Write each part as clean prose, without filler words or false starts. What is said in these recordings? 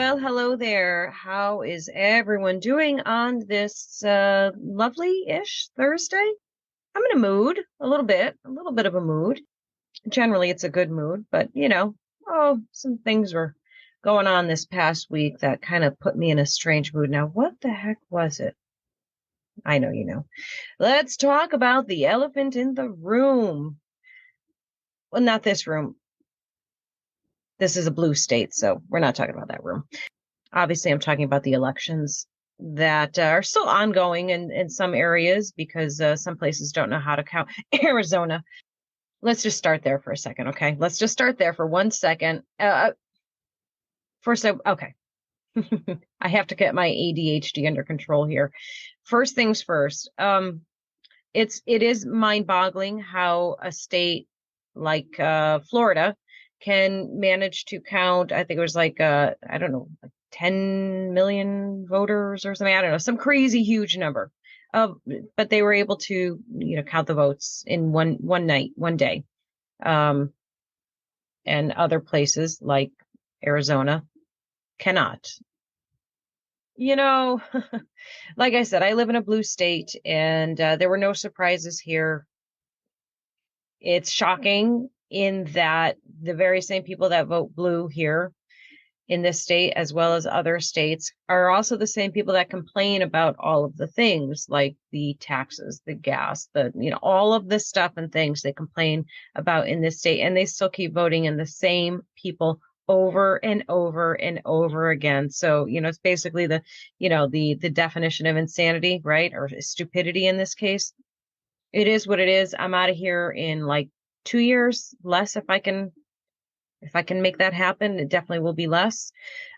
Well, hello there. How is everyone doing on this lovely-ish Thursday? I'm in a mood, a little bit of a mood. Generally, it's a good mood, but some things were going on this past week that kind of put me in a strange mood. Now, what the heck was it? I know you know. Let's talk about the elephant in the room. Well, not this room. This is a blue state, so we're not talking about that room. Obviously, I'm talking about the elections that are still ongoing in some areas because some places don't know how to count. Arizona. Let's just start there for a second, okay? Let's just start there for 1 second. Okay. I have to get my ADHD under control here. First things first. It is mind-boggling how a state like Florida can manage to count. I think it was like I don't know, 10 million voters or something. I don't know, some crazy huge number. But they were able to, count the votes in one night, one day. And other places like Arizona cannot. Like I said, I live in a blue state, and there were no surprises here. It's shocking in that the very same people that vote blue here in this state, as well as other states, are also the same people that complain about all of the things like the taxes, the gas, all of this stuff and things they complain about in this state. And they still keep voting in the same people over and over and over again. So, it's basically the definition of insanity, right? Or stupidity in this case. It is what it is. I'm out of here in like 2 years, less if I can make that happen. It definitely will be less.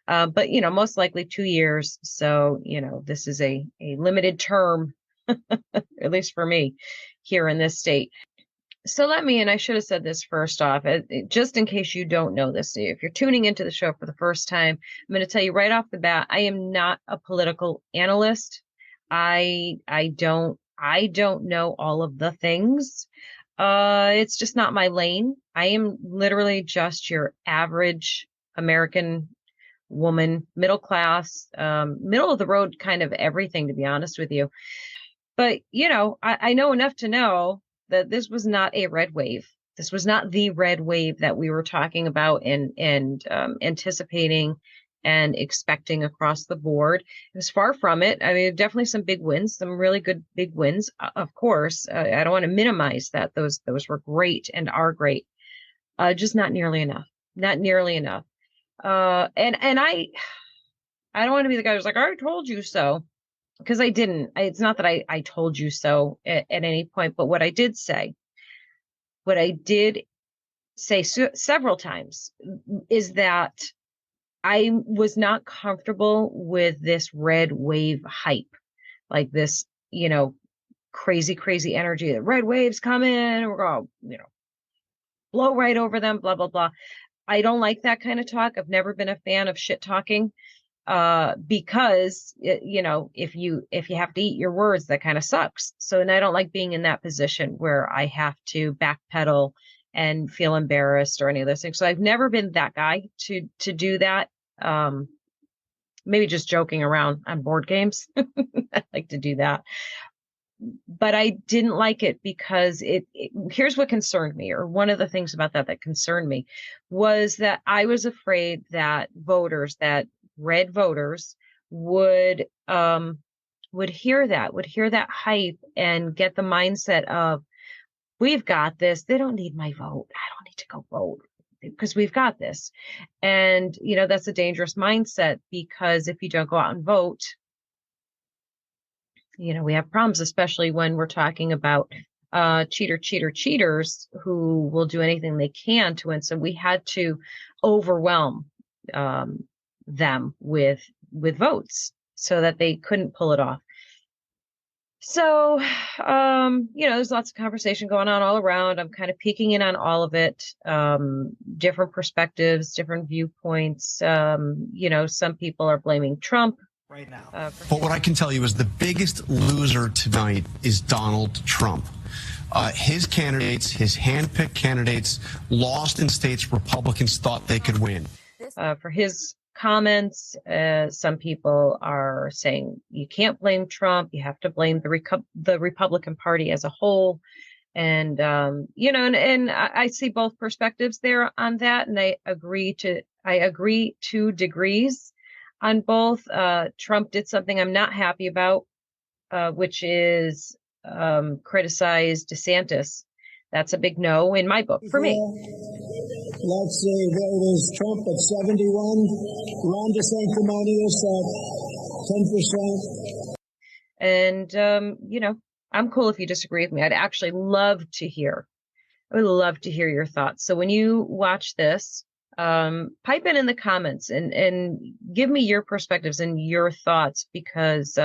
But most likely 2 years. So, this is a limited term, at least for me here in this state. So and I should have said this first off, just in case you don't know this, if you're tuning into the show for the first time, I'm going to tell you right off the bat, I am not a political analyst. I don't know all of the things. It's just not my lane. I am literally just your average American woman, middle class, middle of the road kind of everything, to be honest with you. But, I know enough to know that this was not a red wave. This was not the red wave that we were talking about and anticipating and expecting across the board. It was far from it. I mean, definitely some big wins, some really good big wins. Of course, I don't want to minimize that. Those were great and are great. Just not nearly enough. Not nearly enough. And I don't want to be the guy who's like, I told you so, because I didn't. It's not that I told you so at any point, but what I did say several times is that I was not comfortable with this red wave hype, like this, crazy, crazy energy. The red waves come in, we're going, blow right over them, blah, blah, blah. I don't like that kind of talk. I've never been a fan of shit talking, because, if you have to eat your words, that kind of sucks. So, and I don't like being in that position where I have to backpedal and feel embarrassed or any of those things. So I've never been that guy to do that. Maybe just joking around on board games. I like to do that. But I didn't like it because here's what concerned me, or one of the things about that concerned me, was that I was afraid that red voters would hear that hype and get the mindset of, we've got this. They don't need my vote. I don't need to go vote because we've got this. And, that's a dangerous mindset, because if you don't go out and vote, we have problems, especially when we're talking about cheaters who will do anything they can to win. So we had to overwhelm them with votes so that they couldn't pull it off. So, there's lots of conversation going on all around. I'm kind of peeking in on all of it, different perspectives, different viewpoints. Some people are blaming Trump right now. But what I can tell you is the biggest loser tonight is Donald Trump. His candidates, his handpicked candidates, lost in states Republicans thought they could win. For his comments. Some people are saying you can't blame Trump. You have to blame the Republican Party as a whole. And, and I see both perspectives there on that. And I agree to degrees on both. Trump did something I'm not happy about, which is criticize DeSantis. That's a big no in my book for me. Let's see, there it is, Trump at 71, Ron DeSanctimonious at 10%. And, I'm cool if you disagree with me. I'd actually love to hear. I would love to hear your thoughts. So when you watch this, pipe in the comments and give me your perspectives and your thoughts, because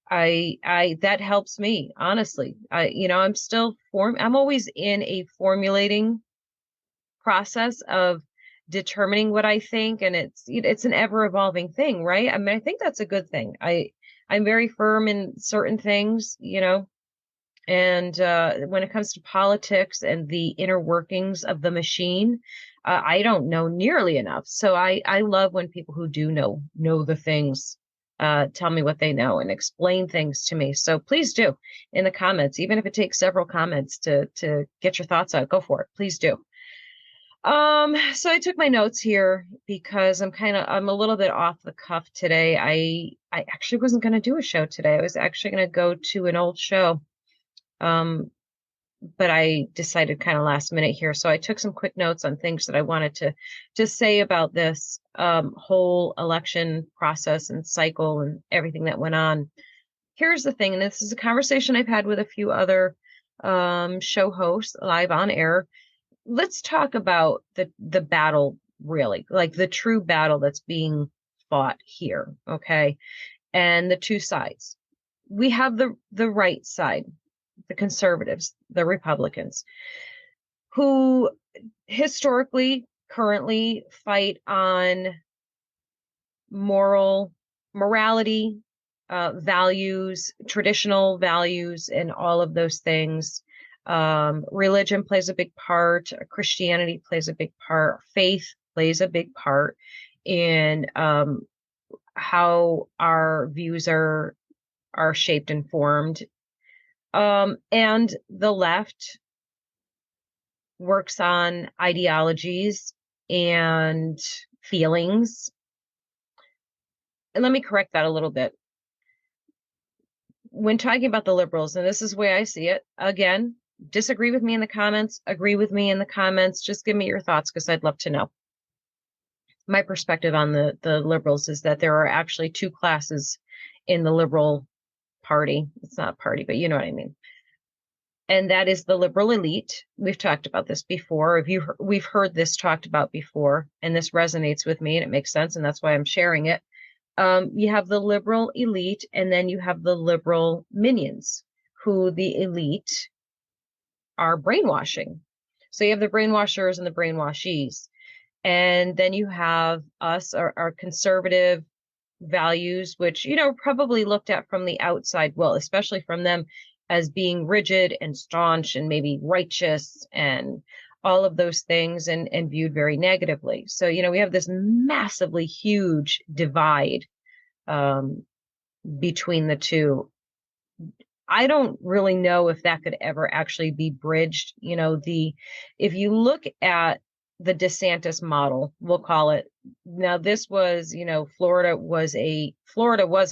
I that helps me, honestly. I'm always in a formulating process of determining what I think, and it's an ever evolving thing, right? I mean, I think that's a good thing. I'm very firm in certain things, and when it comes to politics and the inner workings of the machine, I don't know nearly enough. So I love when people who do know the things tell me what they know and explain things to me. So please do in the comments, even if it takes several comments to get your thoughts out. Go for it. Please do. So I took my notes here because I'm a little bit off the cuff today. I actually wasn't going to do a show today. I was actually going to go to an old show. But I decided kind of last minute here. So I took some quick notes on things that I wanted to say about this whole election process and cycle and everything that went on. Here's the thing, and this is a conversation I've had with a few other show hosts live on air. Let's talk about the battle, really, like the true battle that's being fought here, okay? And the two sides. We have the right side, the conservatives, the Republicans, who historically, currently fight on morality, values, traditional values, and all of those things. Religion plays a big part. Christianity plays a big part. Faith plays a big part in how our views are shaped and formed. And the left works on ideologies and feelings. And let me correct that a little bit. When talking about the liberals, and this is the way I see it, again, disagree with me in the comments, agree with me in the comments, just give me your thoughts because I'd love to know. My perspective on the liberals is that there are actually two classes in the liberal party. It's not a party, but you know what I mean. And that is the liberal elite. We've talked about this before. We've heard this talked about before, and this resonates with me and it makes sense, and that's why I'm sharing it. You have the liberal elite, and then you have the liberal minions, who the elite are brainwashing. So you have the brainwashers and the brainwashees. And then you have us, our conservative values, which, probably looked at from the outside, well, especially from them, as being rigid and staunch and maybe righteous and all of those things, and viewed very negatively. So, we have this massively huge divide between the two. I don't really know if that could ever actually be bridged. If you look at the DeSantis model, we'll call it. Now, this was, Florida was a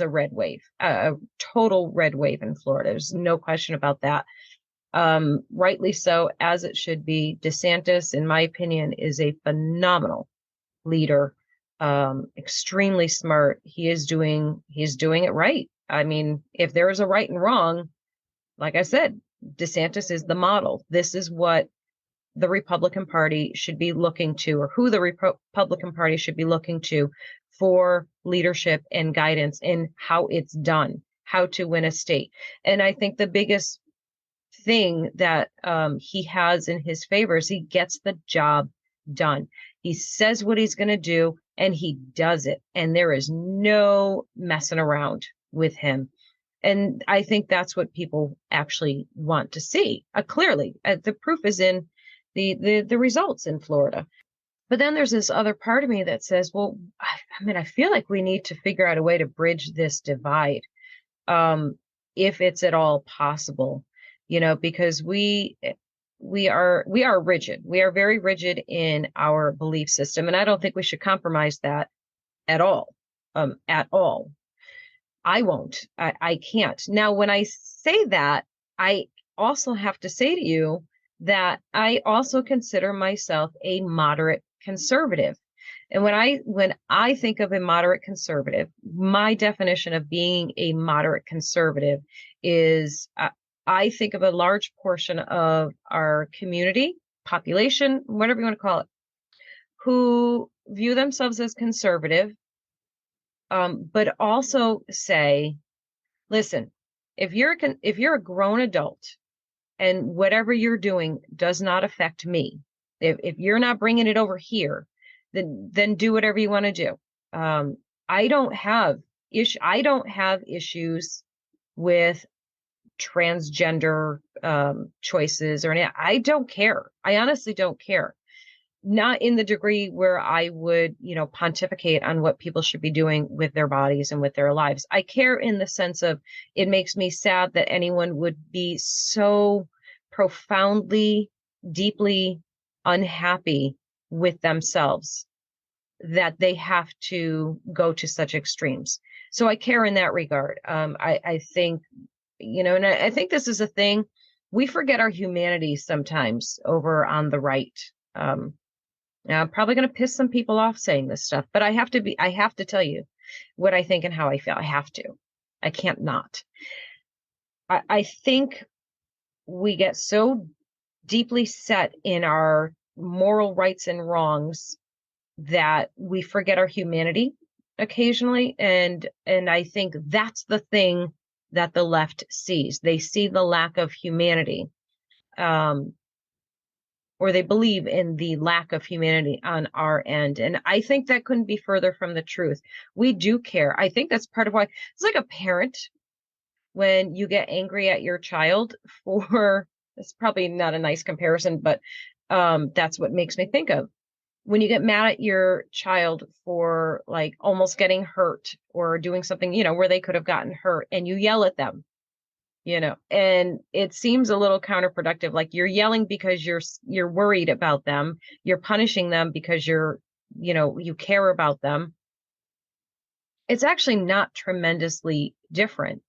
red wave, a total red wave in Florida. There's no question about that. Rightly so, as it should be. DeSantis, in my opinion, is a phenomenal leader, extremely smart. He's doing it right. I mean, if there is a right and wrong, like I said, DeSantis is the model. This is what the Republican Party should be looking to, or who the Republican Party should be looking to for leadership and guidance in how it's done, how to win a state. And I think the biggest thing that he has in his favor is he gets the job done. He says what he's going to do, and he does it. And there is no messing around with him. And I think that's what people actually want to see. Clearly, the proof is in the results in Florida. But then there's this other part of me that says, well, I mean, I feel like we need to figure out a way to bridge this divide, um, if it's at all possible, because we are rigid. We are very rigid in our belief system, and I don't think we should compromise that at all. At all. I won't. I can't. Now, when I say that, I also have to say to you that I also consider myself a moderate conservative. And when I think of a moderate conservative, my definition of being a moderate conservative is I think of a large portion of our community, population, whatever you want to call it, who view themselves as conservative, but also say, listen, if you're a grown adult and whatever you're doing does not affect me, if you're not bringing it over here, then do whatever you want to do. Um, I don't have issues with transgender choices or anything. I don't care. I honestly don't care. Not in the degree where I would, pontificate on what people should be doing with their bodies and with their lives. I care in the sense of it makes me sad that anyone would be so profoundly, deeply unhappy with themselves that they have to go to such extremes. So I care in that regard. I think, and I think this is a thing. We forget our humanity sometimes over on the right. Now, I'm probably going to piss some people off saying this stuff, but I have to tell you what I think and how I feel. I have to. I can't not. I think we get so deeply set in our moral rights and wrongs that we forget our humanity occasionally. And I think that's the thing that the left sees. They see the lack of humanity. Or they believe in the lack of humanity on our end. And I think that couldn't be further from the truth. We do care. I think that's part of why it's like a parent when you get angry at your child for, it's probably not a nice comparison, but that's what makes me think of when you get mad at your child for like almost getting hurt or doing something, where they could have gotten hurt, and you yell at them, and it seems a little counterproductive. Like you're yelling because you're worried about them. You're punishing them because you care about them. It's actually not tremendously different.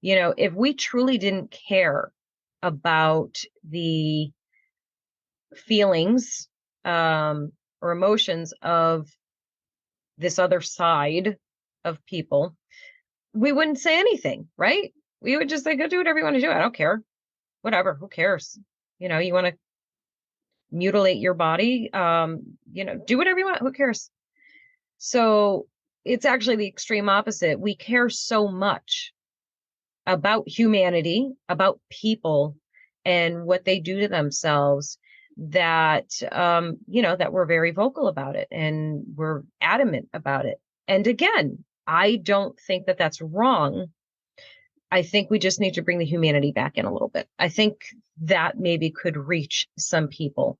If we truly didn't care about the feelings, or emotions of this other side of people, we wouldn't say anything, right? We would just say, go do whatever you want to do. I don't care. Whatever. Who cares? You want to mutilate your body. Do whatever you want. Who cares? So it's actually the extreme opposite. We care so much about humanity, about people and what they do to themselves that, that we're very vocal about it and we're adamant about it. And again, I don't think that that's wrong. I think we just need to bring the humanity back in a little bit. I think that maybe could reach some people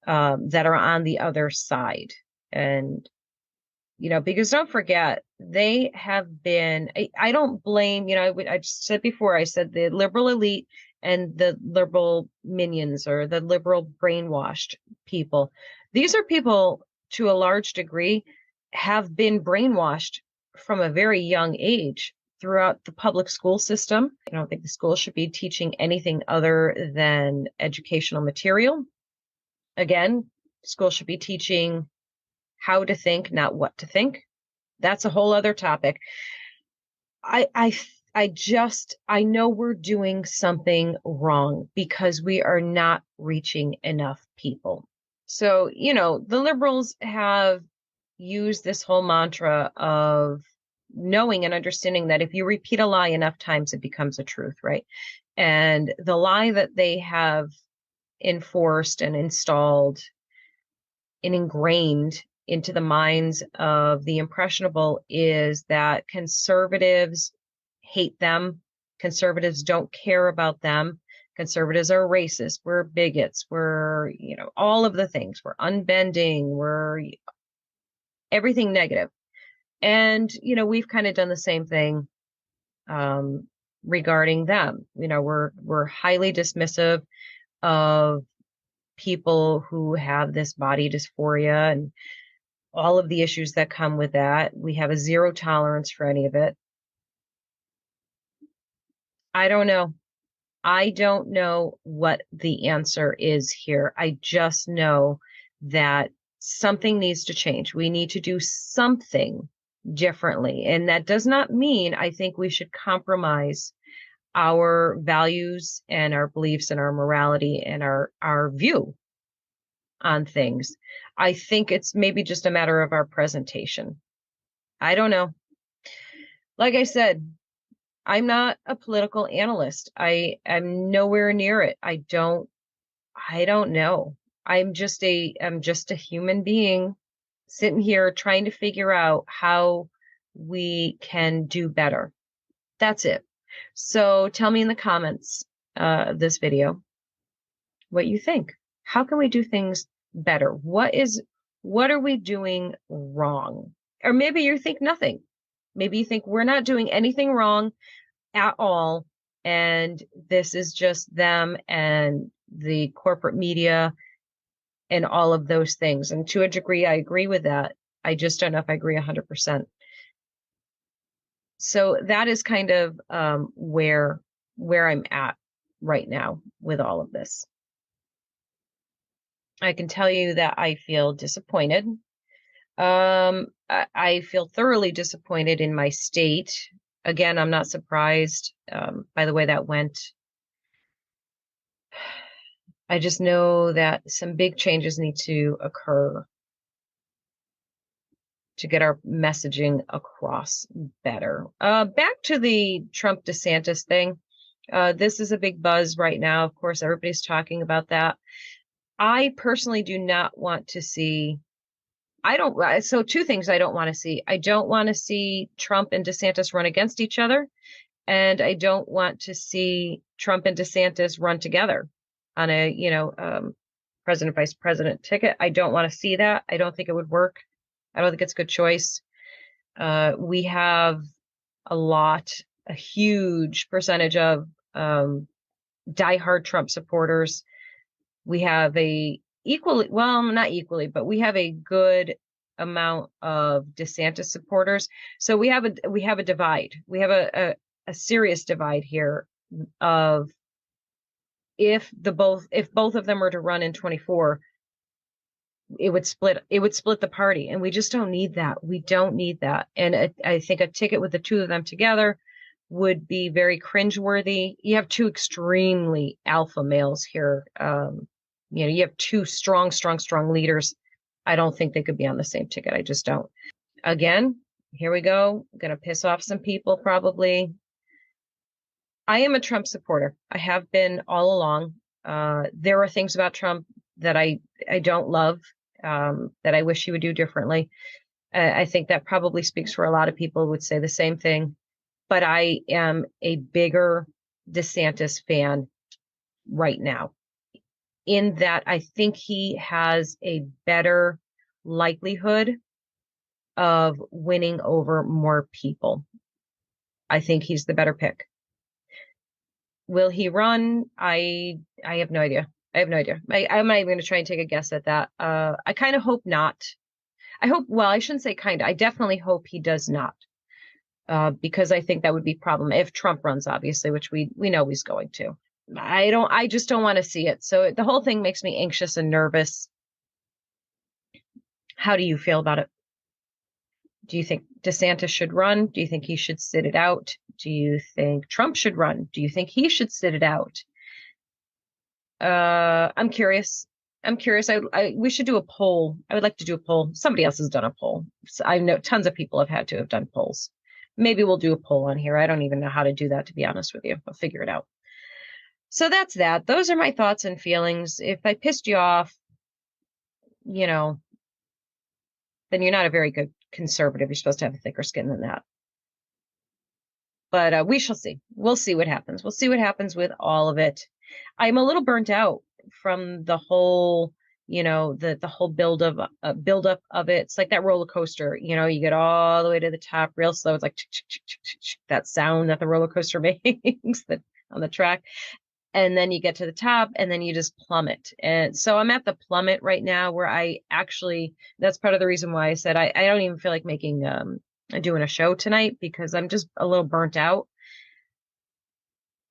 that are on the other side. And, because don't forget, they have been, I don't blame, I said before, I said the liberal elite and the liberal minions or the liberal brainwashed people. These are people to a large degree have been brainwashed from a very young age throughout the public school system. I don't think the school should be teaching anything other than educational material. Again, school should be teaching how to think, not what to think. That's a whole other topic. I know we're doing something wrong because we are not reaching enough people. So, the liberals have used this whole mantra of knowing and understanding that if you repeat a lie enough times, it becomes a truth, right? And the lie that they have enforced and installed and ingrained into the minds of the impressionable is that conservatives hate them. Conservatives don't care about them. Conservatives are racist. We're bigots. We're, all of the things. We're unbending. We're everything negative. And, we've kind of done the same thing regarding them. We're highly dismissive of people who have this body dysphoria and all of the issues that come with that. We have a zero tolerance for any of it. I don't know. I don't know what the answer is here. I just know that something needs to change. We need to do something differently. And that does not mean I think we should compromise our values and our beliefs and our morality and our view on things. I think it's maybe just a matter of our presentation. I don't know. Like I said, I'm not a political analyst. I'm nowhere near it. I don't know. I'm just a human being sitting here trying to figure out how we can do better. That's it. So tell me in the comments of this video what you think. How can we do things better? What are we doing wrong? Or maybe you think nothing. Maybe you think we're not doing anything wrong at all, and this is just them and the corporate media and all of those things. And to a degree, I agree with that. I just don't know if I agree 100%. So that is kind of where I'm at right now with all of this. I can tell you that I feel disappointed. I feel thoroughly disappointed in my state. Again, I'm not surprised by the way that went. I just know that some big changes need to occur to get our messaging across better. Back to the Trump DeSantis thing. This is a big buzz right now. Of course, everybody's talking about that. I personally do not want to see, so two things I don't want to see. I don't want to see Trump and DeSantis run against each other. And I don't want to see Trump and DeSantis run together on a, president, vice president ticket. I don't want to see that. I don't think it would work. I don't think it's a good choice. We have a huge percentage of diehard Trump supporters. We have not equally, but we have a good amount of DeSantis supporters. So we have a divide. We have a serious divide here of if both of them were to run in 2024, it would split the party, and we just don't need that. We don't need that. And I think a ticket with the two of them together would be very cringeworthy. You have two extremely alpha males here. You have two strong leaders. I don't think they could be on the same ticket. I just don't. Again, here we go. I'm going to piss off some people probably. I am a Trump supporter. I have been all along. There are things about Trump that I don't love, that I wish he would do differently. I think that probably speaks for a lot of people who would say the same thing. But I am a bigger DeSantis fan right now, in that I think he has a better likelihood of winning over more people. I think he's the better pick. Will he run? I have no idea. I'm not even going to try and take a guess at that. I kind of hope not. I shouldn't say kind of. I definitely hope he does not. Because I think that would be a problem if Trump runs, obviously, which we know he's going to. I just don't want to see it. So the whole thing makes me anxious and nervous. How do you feel about it? Do you think DeSantis should run? Do you think he should sit it out? Do you think Trump should run? Do you think he should sit it out? I'm curious. We should do a poll. I would like to do a poll. Somebody else has done a poll. So I know tons of people have done polls. Maybe we'll do a poll on here. I don't even know how to do that, to be honest with you. I'll figure it out. So that's that. Those are my thoughts and feelings. If I pissed you off, then you're not a very good conservative. You're supposed to have a thicker skin than that. But we shall see. We'll see what happens. We'll see what happens with all of it. I'm a little burnt out from the whole, the whole build up of it. It's like that roller coaster, you get all the way to the top real slow. It's like that sound that the roller coaster makes that on the track. And then you get to the top and then you just plummet. And so I'm at the plummet right now where that's part of the reason why I said I don't even feel like doing a show tonight, because I'm just a little burnt out.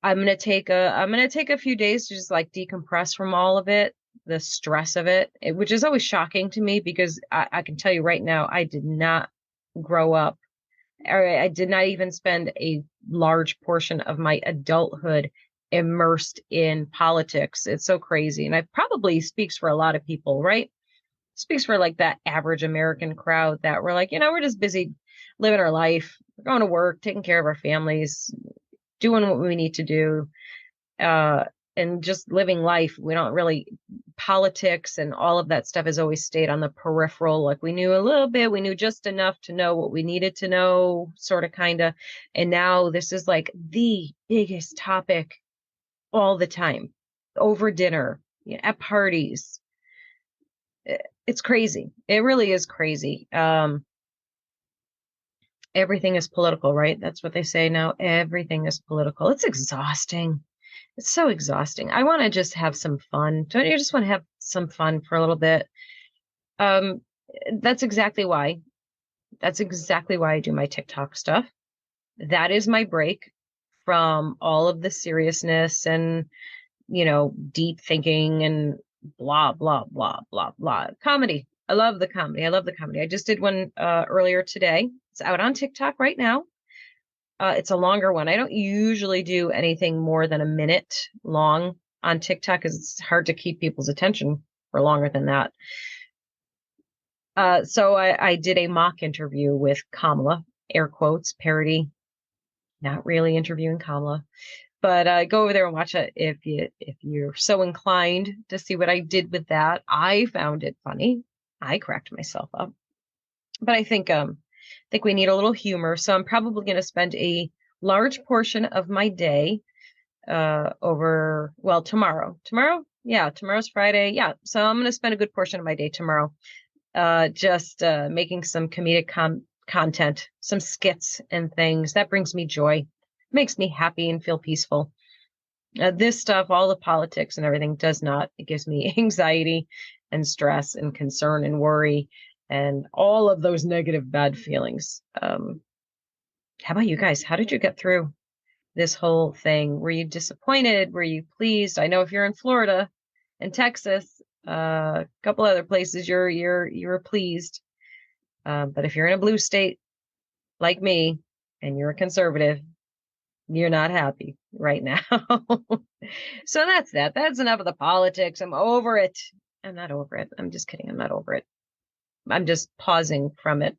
I'm gonna take a few days to just like decompress from all of it, the stress of it, which is always shocking to me, because I can tell you right now, I did not grow up, or I did not even spend a large portion of my adulthood immersed in politics. It's so crazy. And I probably speaks for a lot of people, right? Speaks for like that average American crowd that we're like, we're just busy living our life. We're going to work, taking care of our families, doing what we need to do, and just living life. We don't really, politics and all of that stuff has always stayed on the peripheral. Like we knew a little bit, we knew just enough to know what we needed to know, sort of, kind of. And now this is like the biggest topic all the time, over dinner, at parties. It's crazy. It really is crazy. Everything is political, right? That's what they say now. Everything is political. It's exhausting. It's so exhausting. I want to just have some fun. Don't you just want to have some fun for a little bit? Um, that's exactly why. That's exactly why I do my TikTok stuff. That is my break from all of the seriousness and, deep thinking and blah, blah, blah, blah, blah. Comedy. I love the comedy. I love the comedy. I just did one earlier today. It's out on TikTok right now. It's a longer one. I don't usually do anything more than a minute long on TikTok, because it's hard to keep people's attention for longer than that. So I did a mock interview with Kamala, air quotes, parody, not really interviewing Kamala. But go over there and watch it if you're so inclined to see what I did with that. I found it funny. I cracked myself up. But I think we need a little humor. So I'm probably going to spend a large portion of my day tomorrow. Tomorrow? Yeah, tomorrow's Friday. Yeah. So I'm going to spend a good portion of my day tomorrow just making some comedic content, some skits and things. That brings me joy, makes me happy and feel peaceful. This stuff, all the politics and everything, does not. It gives me anxiety and stress and concern and worry and all of those negative, bad feelings. How about you guys? How did you get through this whole thing? Were you disappointed? Were you pleased? I know if you're in Florida and Texas, a couple other places, you're pleased. But if you're in a blue state like me and you're a conservative, you're not happy right now. So that's that. That's enough of the politics. I'm over it. I'm not over it. I'm just kidding. I'm not over it. I'm just pausing from it.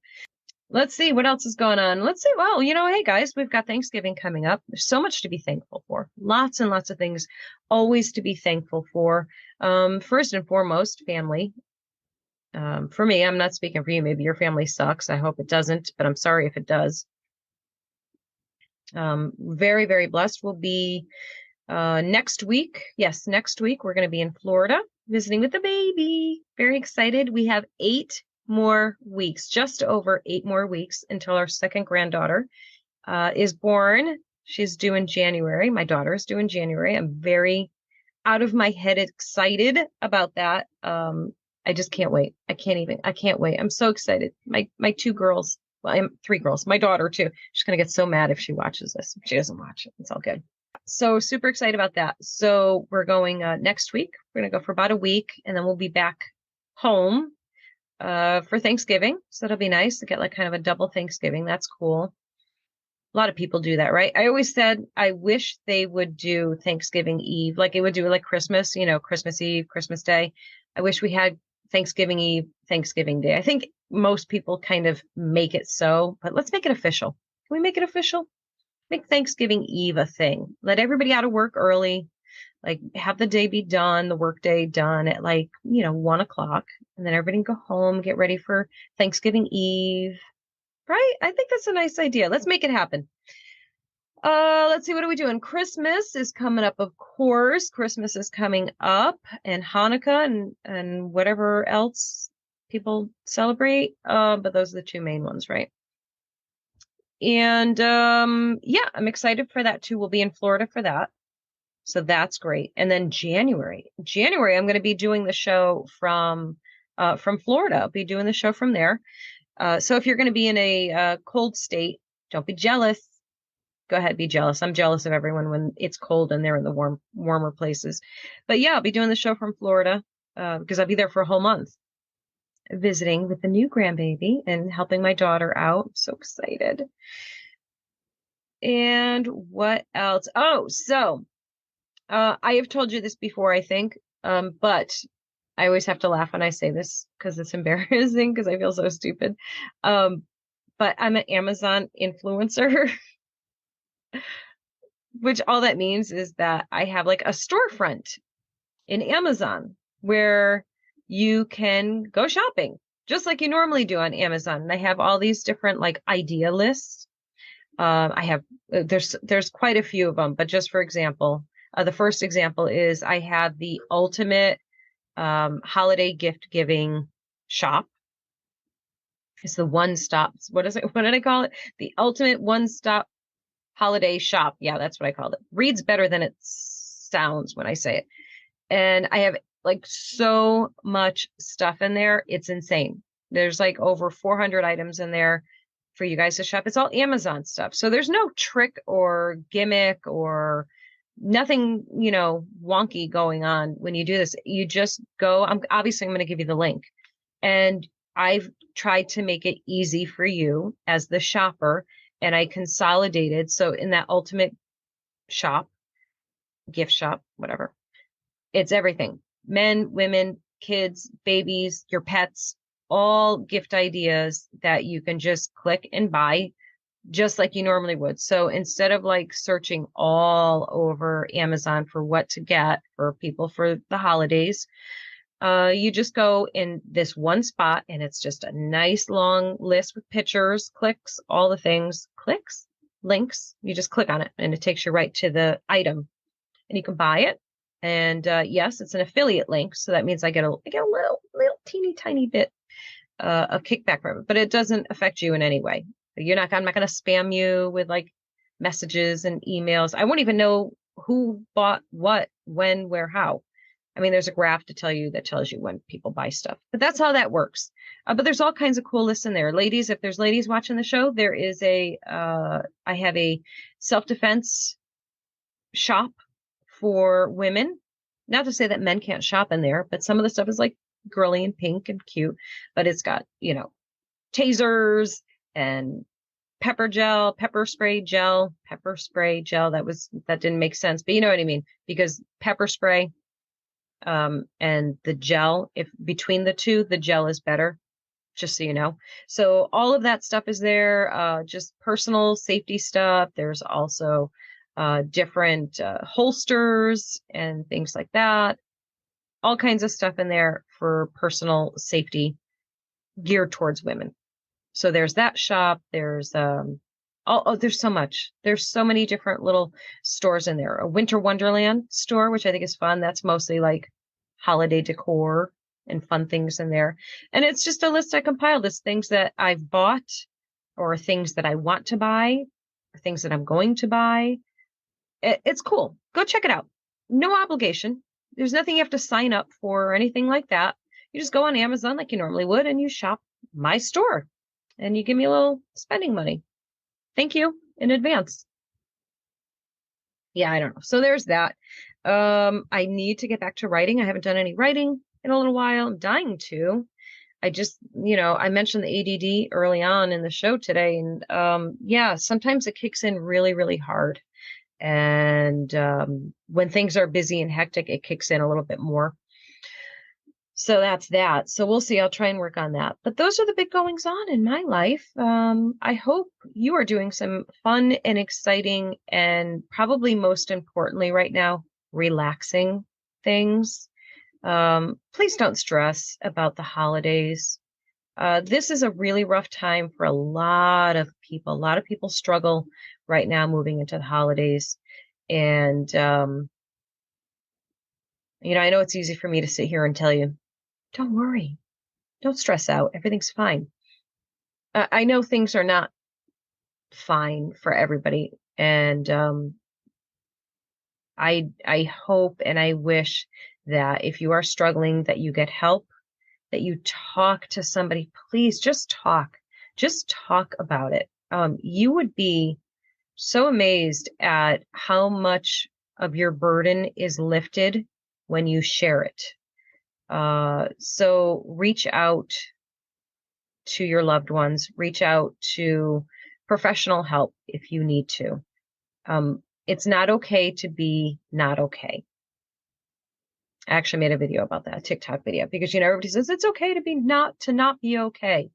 Let's see what else is going on. Let's see. Well, hey guys, we've got Thanksgiving coming up. There's so much to be thankful for. Lots and lots of things always to be thankful for. First and foremost, family. For me, I'm not speaking for you. Maybe your family sucks. I hope it doesn't, but I'm sorry if it does. Very, very blessed. We'll be next week. Yes, next week we're going to be in Florida visiting with the baby. Very excited. We have 8 more weeks, just over 8 more weeks until our second granddaughter is born. She's due in January. My daughter is due in January. I'm very out of my head excited about that. I just can't wait. I can't wait. I'm so excited. My 2 girls, well, I'm 3 girls, my daughter too. She's going to get so mad if she watches this. If she doesn't watch it, it's all good. So super excited about that. So we're going next week. We're going to go for about a week, and then we'll be back home for Thanksgiving. So it'll be nice to get like kind of a double Thanksgiving. That's cool. A lot of people do that, right? I always said I wish they would do Thanksgiving Eve, like it would do like Christmas, Christmas Eve, Christmas Day. I wish we had Thanksgiving Eve, Thanksgiving Day. I think most people kind of make it so, but let's make it official. Can we make it official? Make Thanksgiving Eve a thing. Let everybody out of work early, like have the day be done, the work day done at 1 o'clock, and then everybody can go home, get ready for Thanksgiving Eve. Right? I think that's a nice idea. Let's make it happen. Let's see, what are we doing? Christmas is coming up, of course. Christmas is coming up, and Hanukkah and whatever else people celebrate. But those are the two main ones, right? And yeah, I'm excited for that too. We'll be in Florida for that. So that's great. And then January, I'm going to be doing the show from Florida. I'll be doing the show from there. So if you're going to be in a cold state, don't be jealous. Go ahead, be jealous. I'm jealous of everyone when it's cold and they're in the warmer places. But yeah, I'll be doing the show from Florida because I'll be there for a whole month visiting with the new grandbaby and helping my daughter out. I'm so excited. And what else? Oh, so I have told you this before, I think, but I always have to laugh when I say this because it's embarrassing because I feel so stupid. But I'm an Amazon influencer, which all that means is that I have like a storefront in Amazon where you can go shopping just like you normally do on Amazon. And I have all these different like idea lists. I have there's quite a few of them, but just for example, the first example is I have the ultimate holiday gift giving shop. It's the one stop. What is it? What did I call it? The ultimate one stop holiday shop. Yeah, that's what I called it. Reads better than it sounds when I say it. And I have like so much stuff in there. It's insane. There's like over 400 items in there for you guys to shop. It's all Amazon stuff. So there's no trick or gimmick or nothing, wonky going on when you do this. You just go, I'm going to give you the link. And I've tried to make it easy for you as the shopper, and I consolidated. So in that ultimate shop, gift shop, whatever, it's everything. Men, women, kids, babies, your pets, all gift ideas that you can just click and buy just like you normally would. So instead of like searching all over Amazon for what to get for people for the holidays, you just go in this one spot and it's just a nice long list with pictures, clicks, all the things, clicks, links. You just click on it and it takes you right to the item and you can buy it. And yes, it's an affiliate link. So that means I get a little teeny tiny bit of kickback from it, but it doesn't affect you in any way. I'm not going to spam you with like messages and emails. I won't even know who bought what, when, where, how. I mean, there's a graph that tells you when people buy stuff, but that's how that works. But there's all kinds of cool lists in there. Ladies, if there's ladies watching the show, there is I have a self-defense shop for women. Not to say that men can't shop in there, but some of the stuff is like girly and pink and cute, but it's got, tasers and pepper spray gel. That didn't make sense, but you know what I mean? Because pepper spray, and the gel, if between the two, the gel is better, just so you know. So all of that stuff is there, just personal safety stuff. There's also different holsters and things like that. All kinds of stuff in there for personal safety geared towards women. So there's that shop. There's there's so much. There's so many different little stores in there. A Winter Wonderland store, which I think is fun. That's mostly like holiday decor and fun things in there. And it's just a list I compiled. It's things that I've bought or things that I want to buy or things that I'm going to buy. It's cool. Go check it out. No obligation. There's nothing you have to sign up for or anything like that. You just go on Amazon like you normally would and you shop my store and you give me a little spending money. Thank you in advance. Yeah, I don't know. So there's that. I need to get back to writing. I haven't done any writing in a little while. I'm dying to. I just, I mentioned the ADD early on in the show today. And yeah, sometimes it kicks in really, really hard. And when things are busy and hectic, it kicks in a little bit more. So that's that. So we'll see. I'll try and work on that. But those are the big goings on in my life. I hope you are doing some fun and exciting and probably most importantly right now, relaxing things. Please don't stress about the holidays. This is a really rough time for a lot of people. A lot of people struggle right now moving into the holidays. And, you know, I know it's easy for me to sit here and tell you, don't worry, don't stress out. Everything's fine. I know things are not fine for everybody. And, I hope and I wish that if you are struggling, that you get help, that you talk to somebody. Please just talk. Just talk about it. You would be so amazed at how much of your burden is lifted when you share it. So reach out to your loved ones, reach out to professional help if you need to. It's not okay to be not okay. I actually made a video about that, a TikTok video, because, you know, everybody says it's okay to not be okay.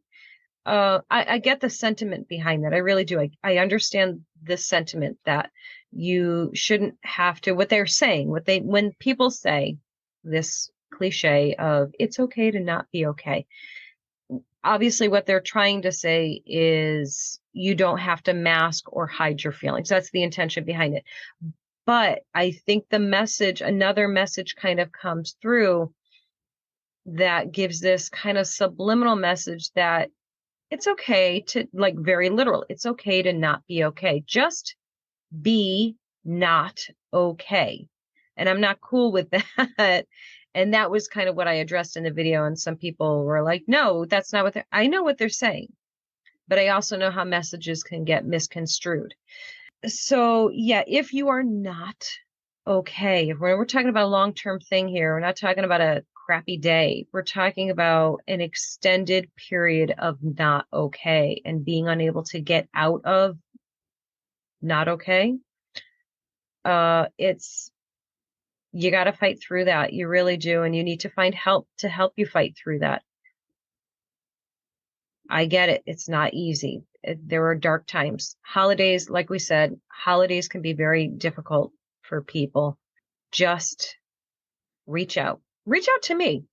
I get the sentiment behind that. I really do. I understand this sentiment that you shouldn't have to, what they're saying, when people say this cliche of it's okay to not be okay. Obviously what they're trying to say is you don't have to mask or hide your feelings. That's the intention behind it. But I think another message kind of comes through that gives this kind of subliminal message that it's okay to, like, very literal, it's okay to not be okay. Just be not okay. And I'm not cool with that. And that was kind of what I addressed in the video. And some people were like, no, that's not I know what they're saying, but I also know how messages can get misconstrued. So yeah, if you are not okay, if we're talking about a long-term thing here, we're not talking about a crappy day. We're talking about an extended period of not okay and being unable to get out of not okay. You got to fight through that. You really do. And you need to find help to help you fight through that. I get it. It's not easy. There are dark times. Holidays, like we said, holidays can be very difficult for people. Just reach out. Reach out to me.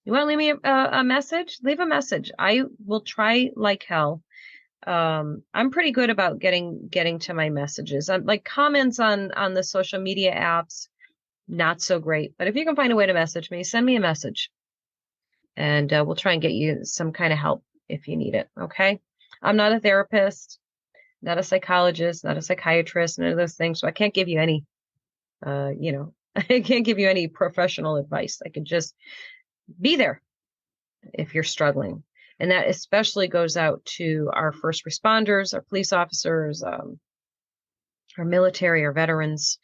You want to leave me a message? Leave a message. I will try like hell. I'm pretty good about getting to my messages. I'm like comments on the social media apps, not so great. But if you can find a way to message me, send me a message, and we'll try and get you some kind of help if you need it. Okay. I'm not a therapist, not a psychologist, not a psychiatrist, none of those things. So I can't give you any, I can't give you any professional advice. I can just be there if you're struggling. And that especially goes out to our first responders, our police officers, our military, our veterans.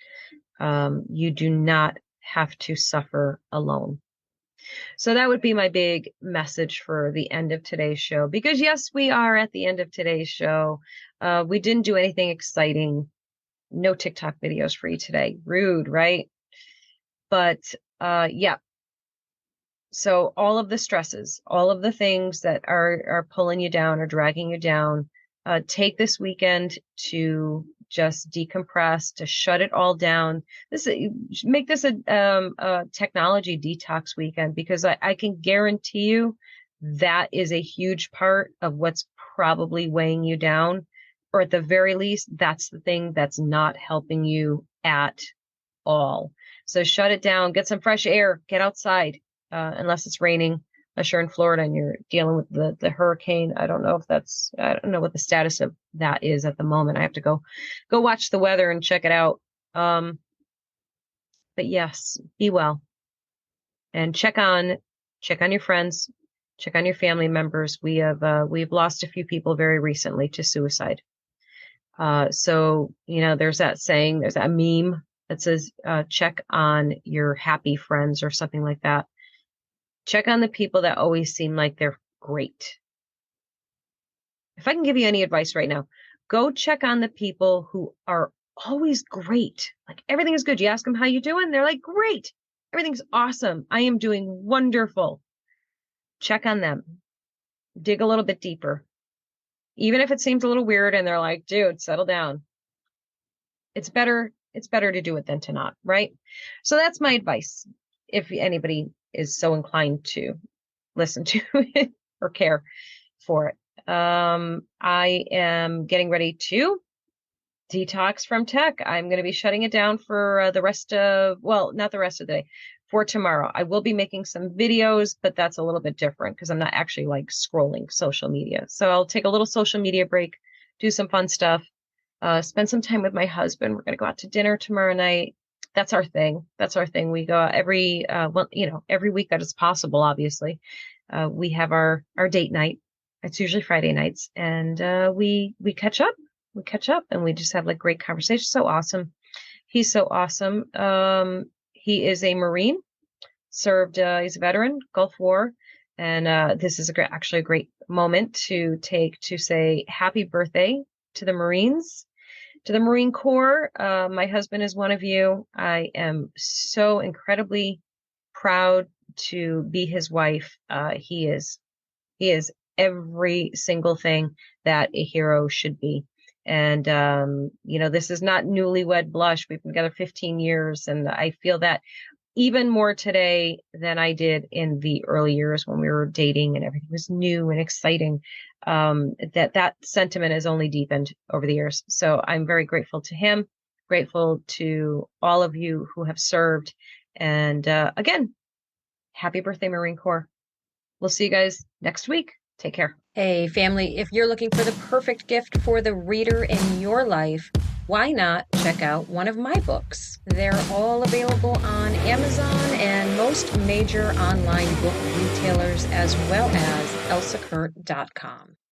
You do not have to suffer alone. So that would be my big message for the end of today's show, because yes, we are at the end of today's show. We didn't do anything exciting. No TikTok videos for you today. Rude, right? But yeah. So all of the stresses, all of the things that are pulling you down or dragging you down, take this weekend to just decompress, to shut it all down. Make this a technology detox weekend, because I can guarantee you that is a huge part of what's probably weighing you down, or at the very least, that's the thing that's not helping you at all. So shut it down, get some fresh air, get outside, unless it's raining. Unless you're in Florida and you're dealing with the hurricane. I don't know what the status of that is at the moment. I have to go watch the weather and check it out. But yes, be well, and check on your friends, check on your family members. We've lost a few people very recently to suicide. So, you know, there's that saying, there's that meme that says, check on your happy friends or something like that. Check on the people that always seem like they're great. If I can give you any advice right now, go check on the people who are always great. Like everything is good. You ask them, how you doing? They're like, great. Everything's awesome. I am doing wonderful. Check on them. Dig a little bit deeper. Even if it seems a little weird and they're like, dude, settle down. It's better to do it than to not, right? So that's my advice. If anybody is so inclined to listen to it or care for it. I am getting ready to Detox from tech. I'm going to be shutting it down for the rest of, well, not the rest of the day, for tomorrow. I will be making some videos, but that's a little bit different because I'm not actually like scrolling social media. So I'll take a little social media break, do some fun stuff, spend some time with my husband. We're going to go out to dinner tomorrow night. That's our thing. That's our thing. We go out every, well, every week that is possible, obviously. We have our date night. It's usually Friday nights, and we catch up. We catch up and we just have like great conversations. So awesome. He's so awesome. He is a Marine, served, he's a veteran, Gulf War. And this is actually a great moment to say happy birthday to the Marines, to the Marine Corps. My husband is one of you. I am so incredibly proud to be his wife. He is every single thing that a hero should be. And, this is not newlywed blush. We've been together 15 years. And I feel that even more today than I did in the early years when we were dating and everything was new and exciting. That sentiment has only deepened over the years. So I'm very grateful to him, grateful to all of you who have served. And again, happy birthday, Marine Corps. We'll see you guys next week. Take care. Hey, family, if you're looking for the perfect gift for the reader in your life, why not check out one of my books? They're all available on Amazon and most major online book retailers, as well as elsakurt.com.